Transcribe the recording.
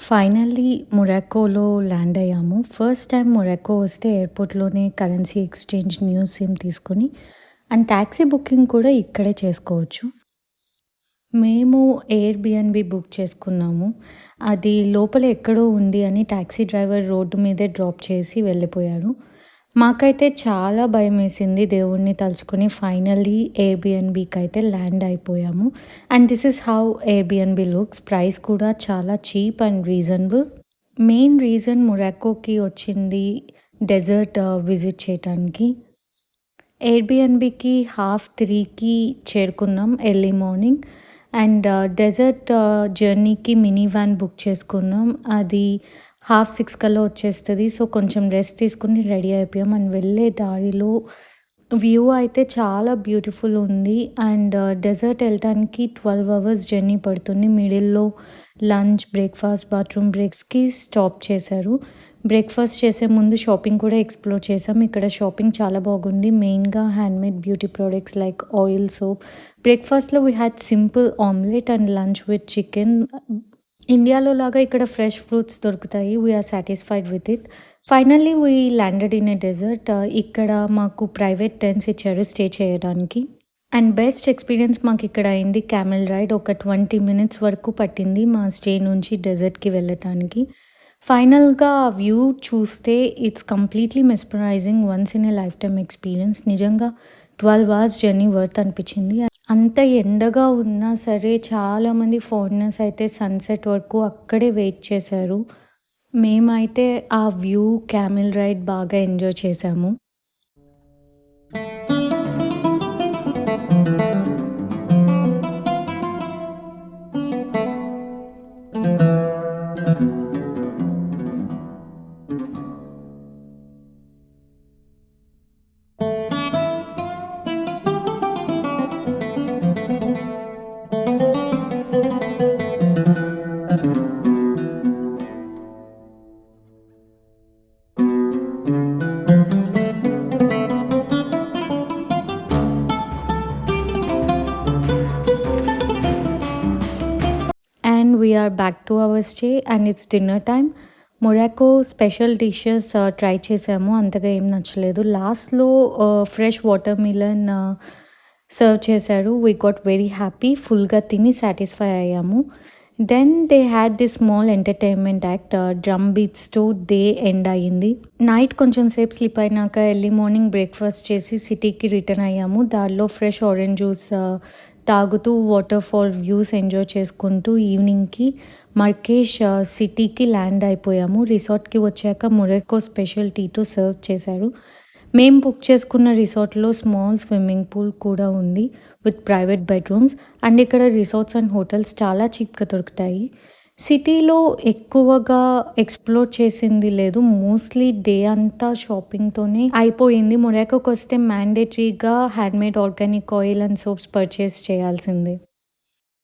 Finally మొరాకోలో land అయ్యాము. First time Morocco వస్తే ఎయిర్‌పోర్ట్‌లోనే currency exchange new SIM తీసుకొని అండ్ టాక్సీ బుకింగ్ కూడా ఇక్కడే చేసుకోవచ్చు. మేము ఎయిర్‌బిఎన్‌బి బుక్ చేసుకున్నాము. అది లోపల ఎక్కడో ఉంది అని టాక్సీ డ్రైవర్ రోడ్డు మీదే డ్రాప్ చేసి వెళ్ళిపోయారు. మాకైతే చాలా భయమేసింది. దేవుడిని తలుచుకొని ఫైనల్లీ ఎయిర్‌బిఎన్‌బికైతే ల్యాండ్ అయిపోయాము. And this is how Airbnb looks. Price కూడా చాలా cheap and reasonable. Main reason మొరాకోకి వచ్చింది డెజర్ట్ విజిట్ చేయటానికి. ఎయిర్‌బిఎన్‌బికి 2:30కి చేరుకున్నాం ఎర్లీ మార్నింగ్. అండ్ డెజర్ట్ జర్నీకి మినీ వ్యాన్ బుక్ చేసుకున్నాం. అది 5:30 కల్లా వచ్చేస్తది. సో, కొంచెం రెస్ట్ తీసుకొని రెడీ అయిపోయాం. అండ్ వెళ్ళే దారిలో వ్యూ అయితే చాలా బ్యూటిఫుల్ ఉంది. అండ్ డెజర్ట్ వెళ్ళటానికి 12 అవర్స్ జర్నీ పడుతుంది. మిడిల్‌లో లంచ్, బ్రేక్‌ఫాస్ట్, బాత్రూమ్ బ్రేక్స్‌కి స్టాప్ చేశారు. బ్రేక్‌ఫాస్ట్ చేసే ముందు షాపింగ్ కూడా ఎక్స్‌ప్లోర్ చేసాం. ఇక్కడ షాపింగ్ చాలా బాగుంది. మెయిన్‌గా handmade beauty products like oil, soap. బ్రేక్‌ఫాస్ట్‌లో we had simple omelette and lunch with chicken. ఇండియాలో లాగా ఇక్కడ ఫ్రెష్ ఫ్రూట్స్ దొరుకుతాయి. We are satisfied with it. Finally we landed in a desert. ఇక్కడ మాకు ప్రైవేట్ టెంట్స్ ఇచ్చారు స్టే చేయడానికి. అండ్ బెస్ట్ ఎక్స్‌పీరియన్స్ మాకిక్కడ అయింది క్యామెల్ రైడ్. ఒక 20 మినిట్స్ వరకు పట్టింది మా స్టే నుంచి డెజర్ట్‌కి వెళ్ళటానికి. ఫైనల్‌గా ఆ వ్యూ చూస్తే it's completely mesmerising. Once in a lifetime experience. నిజంగా 12 అవర్స్ జర్నీ వర్త్ అనిపించింది. అంత ఎండగా ఉన్నా సరే చాలామంది ఫారినర్స్ అయితే సన్‌సెట్ వరకు అక్కడే వెయిట్ చేశారు. మేమైతే ఆ వ్యూ, క్యామెల్ రైడ్ బాగా ఎంజాయ్ చేశాము. And we are back to our stay and it's dinner time. Morocco special dishes try చేసాము. అంతగా ఏం నచ్చలేదు. లాస్ట్‌లో ఫ్రెష్ వాటర్ మిలన్ సర్వ్ చేశారు. We got very happy. ఫుల్‌గా తిని సాటిస్ఫై అయ్యాము. Then they had this small entertainment act. Drum బీట్స్‌తో డే ఎండ్ అయ్యింది. నైట్ కొంచెం సేపు స్లీప్ అయినాక ఎర్లీ మార్నింగ్ బ్రేక్‌ఫాస్ట్ చేసి సిటీకి రిటర్న్ అయ్యాము. దారిలో ఫ్రెష్ ఆరెంజ్ జ్యూస్ తాగుతూ వాటర్ ఫాల్ వ్యూస్ ఎంజాయ్ చేసుకుంటూ ఈవినింగ్‌కి మర్కేష్ సిటీకి ల్యాండ్ అయిపోయాము. రిసార్ట్‌కి వచ్చాక మొరాకో స్పెషల్ టీతో సర్వ్ చేశారు. మేము బుక్ చేసుకున్న రిసార్ట్‌లో స్మాల్ స్విమ్మింగ్ పూల్ కూడా ఉంది విత్ ప్రైవేట్ బెడ్‌రూమ్స్. అండ్ ఇక్కడ రిసార్ట్స్ అండ్ హోటల్స్ చాలా చీప్‌గా దొరుకుతాయి. సిటీలో ఎక్కువగా ఎక్స్‌ప్లోర్ చేసింది లేదు. మోస్ట్‌లీ డే అంతా షాపింగ్‌తోనే అయిపోయింది. మొరాకోకి వస్తే మ్యాండేటరీగా handmade organic oil and soaps purchase చేయాల్సిందే.